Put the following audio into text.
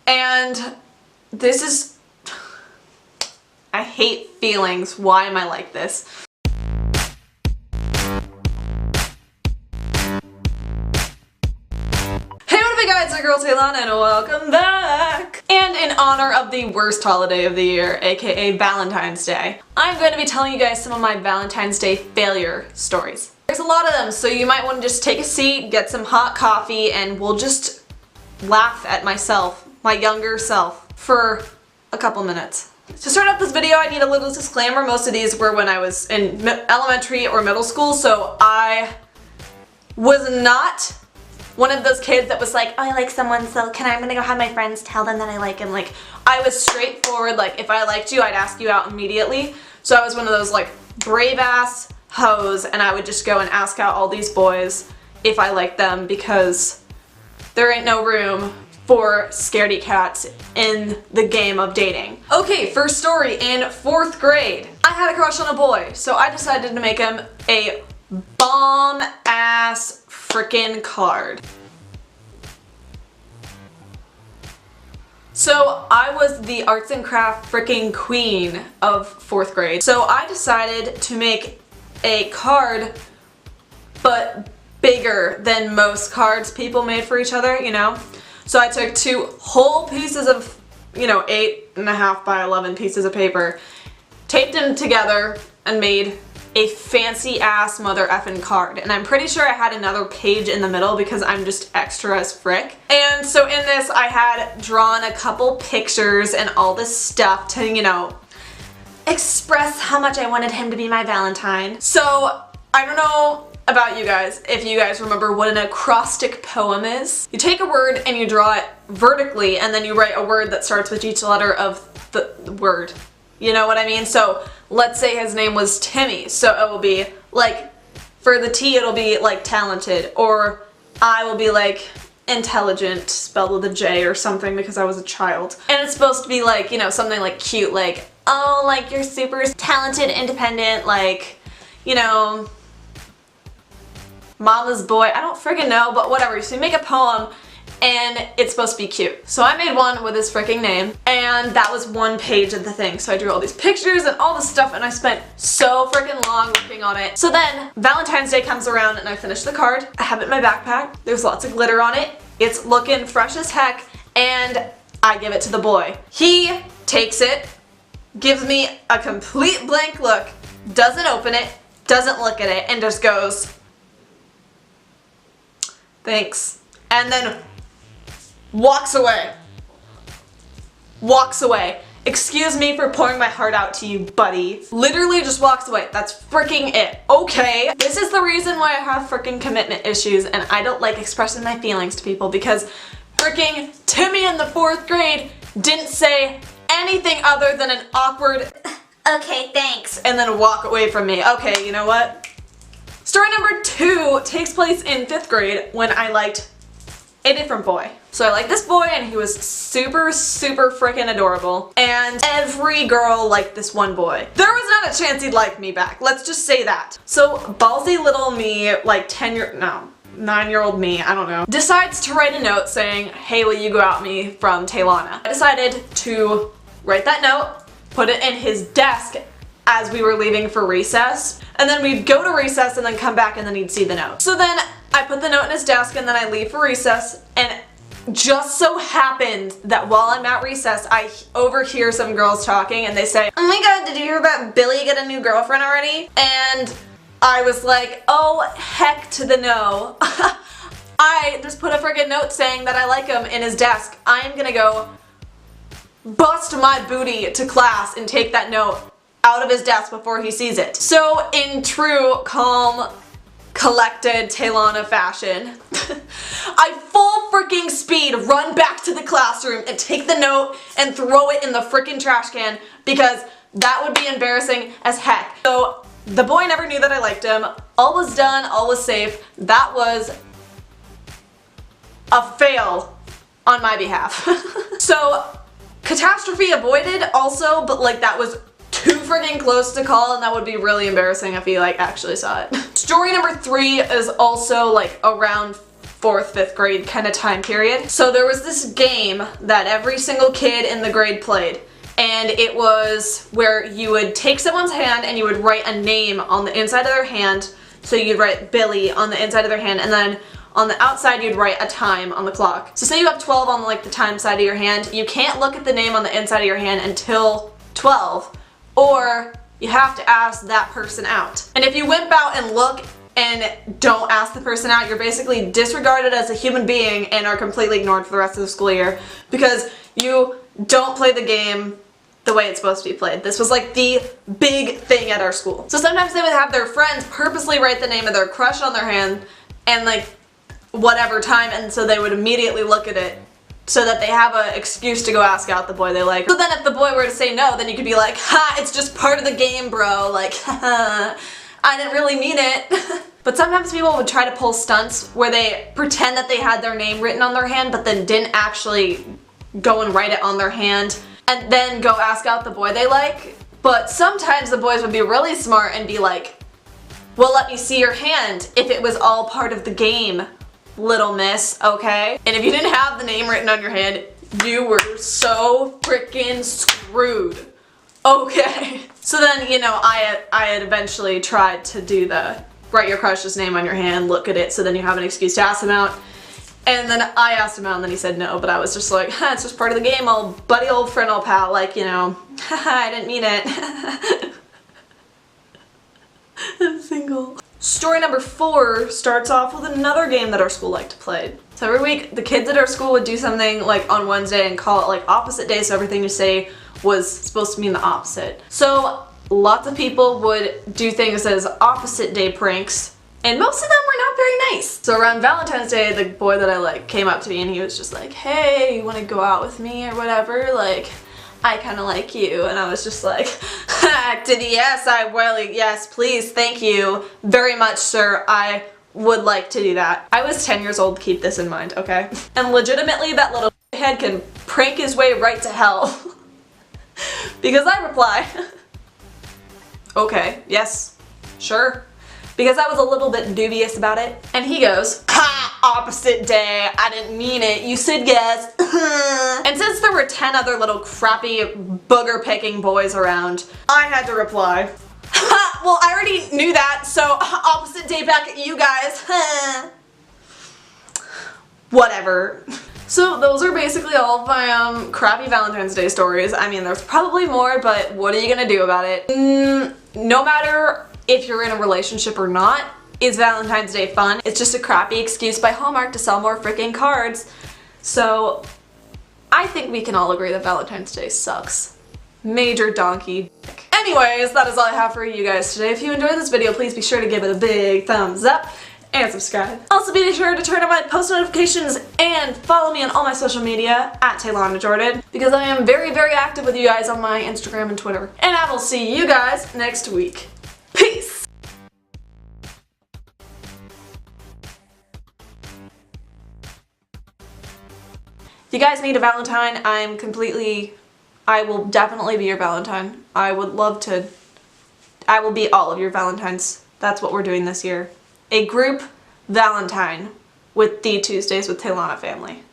And this is, I hate feelings. Why am I like this? Hey, what up, you guys? It's your girl Talana and welcome back! And in honor of the worst holiday of the year, aka Valentine's Day, I'm going to be telling you guys some of my Valentine's Day failure stories. There's a lot of them, so you might want to just take a seat, get some hot coffee, and we'll just laugh at myself, my younger self, for a couple minutes. To start off this video, I need a little disclaimer. Most of these were when I was in elementary or middle school, so I was not one of those kids that was like, oh, I like someone, so I'm gonna go have my friends tell them that I like him. Like, I was straightforward, like, if I liked you, I'd ask you out immediately. So I was one of those, like, brave-ass hoes, and I would just go and ask out all these boys if I liked them, because there ain't no room for scaredy cats in the game of dating. Okay, first story. In 4th grade, I had a crush on a boy, so I decided to make him a bomb-ass frickin' card. So I was the arts and craft frickin' queen of 4th grade. So I decided to make a card, but bigger than most cards people made for each other, you know? So I took 2 whole pieces of, 8.5 by 11 pieces of paper, taped them together, and made a fancy ass mother effing card. And I'm pretty sure I had another page in the middle because I'm just extra as frick. And so in this I had drawn a couple pictures and all this stuff to, express how much I wanted him to be my Valentine. So I don't know about you guys, if you guys remember what an acrostic poem is. You take a word and you draw it vertically, and then you write a word that starts with each letter of the word. You know what I mean? So let's say his name was Timmy, so it will be like, for the T it'll be like talented, or I will be like intelligent, spelled with a J or something because I was a child. And it's supposed to be like, something like cute, like, oh, like you're super talented, independent, like, mama's boy. I don't friggin' know, but whatever. So you make a poem and it's supposed to be cute. So I made one with his freaking name, and that was 1 page of the thing. So I drew all these pictures and all this stuff, and I spent so freaking long working on it. So then Valentine's Day comes around and I finish the card. I have it in my backpack. There's lots of glitter on it. It's looking fresh as heck, and I give it to the boy. He takes it, gives me a complete blank look, doesn't open it, doesn't look at it, and just goes, thanks. And then walks away. Walks away. Excuse me for pouring my heart out to you, buddy. Literally just walks away. That's freaking it. Okay. This is the reason why I have freaking commitment issues and I don't like expressing my feelings to people, because freaking Timmy in the 4th grade didn't say anything other than an awkward, okay, thanks, and then walk away from me. Okay, you know what? Story number 2 takes place in 5th grade when I liked a different boy. So I liked this boy and he was super, super freaking adorable. And every girl liked this one boy. There was not a chance he'd like me back. Let's just say that. So ballsy little me, like 9-year-old me, I don't know, decides to write a note saying, hey, will you go out with me from Talana? I decided to write that note, put it in his desk as we were leaving for recess, and then we'd go to recess and then come back and then he'd see the note. So then I put the note in his desk and then I leave for recess, and just so happened that while I'm at recess I overhear some girls talking and they say, oh my god, did you hear about Billy get a new girlfriend already? And I was like, oh heck to the no. I just put a friggin' note saying that I like him in his desk. I'm gonna go bust my booty to class and take that note out of his desk before he sees it. So in true, calm, collected Talana fashion, I full freaking speed run back to the classroom and take the note and throw it in the freaking trash can, because that would be embarrassing as heck. So the boy never knew that I liked him. All was done, all was safe. That was a fail on my behalf. So catastrophe avoided also, but like that was too freaking close to call, and that would be really embarrassing if he like actually saw it. Story number 3 is also like around 4th, 5th grade kind of time period. So there was this game that every single kid in the grade played. And it was where you would take someone's hand and you would write a name on the inside of their hand. So you'd write Billy on the inside of their hand, and then on the outside you'd write a time on the clock. So say you have 12 on like the time side of your hand, you can't look at the name on the inside of your hand until 12, or you have to ask that person out. And if you wimp out and look and don't ask the person out, you're basically disregarded as a human being and are completely ignored for the rest of the school year because you don't play the game the way it's supposed to be played. This was like the big thing at our school. So sometimes they would have their friends purposely write the name of their crush on their hand and like whatever time, and so they would immediately look at it so that they have an excuse to go ask out the boy they like. So then if the boy were to say no, then you could be like, ha, it's just part of the game, bro. Like, haha, I didn't really mean it. But sometimes people would try to pull stunts where they pretend that they had their name written on their hand but then didn't actually go and write it on their hand and then go ask out the boy they like. But sometimes the boys would be really smart and be like, well, let me see your hand if it was all part of the game, little miss, okay? And if you didn't have the name written on your hand, you were so freaking screwed, okay? So then, you know, I had eventually tried to do the write your crush's name on your hand, look at it, so then you have an excuse to ask him out. And then I asked him out and then he said no, but I was just like, it's just part of the game, old buddy, old friend, old pal, like, you know, I didn't mean it. I'm single. Story number 4 starts off with another game that our school liked to play. So every week, the kids at our school would do something like on Wednesday and call it like opposite day, so everything you say was supposed to mean the opposite. So lots of people would do things as opposite day pranks, and most of them were not very nice. So around Valentine's Day, the boy that I like came up to me and he was just like, hey, you want to go out with me or whatever? Like, I kind of like you. And I was just like, yes, please, thank you very much, sir. I would like to do that. I was 10 years old, keep this in mind, okay? And legitimately, that little head can prank his way right to hell. Because I reply, okay, yes, sure. Because I was a little bit dubious about it. And he goes, ha, opposite day, I didn't mean it, you said yes. And since there were 10 other little crappy booger picking boys around, I had to reply, ha, well, I already knew that, so opposite day back at you guys. Whatever. So those are basically all of my crappy Valentine's Day stories. I mean, there's probably more, but what are you gonna do about it? No matter if you're in a relationship or not, is Valentine's Day fun? It's just a crappy excuse by Hallmark to sell more freaking cards. So I think we can all agree that Valentine's Day sucks. Major donkey dick. Anyways, that is all I have for you guys today. If you enjoyed this video, please be sure to give it a big thumbs up and subscribe. Also be sure to turn on my post notifications and follow me on all my social media at Talana Jordan, because I am very, very active with you guys on my Instagram and Twitter. And I will see you guys next week. Peace! If you guys need a Valentine, I will definitely be your Valentine. I will be all of your Valentines. That's what we're doing this year. A group Valentine with the Tuesdays with Talana family.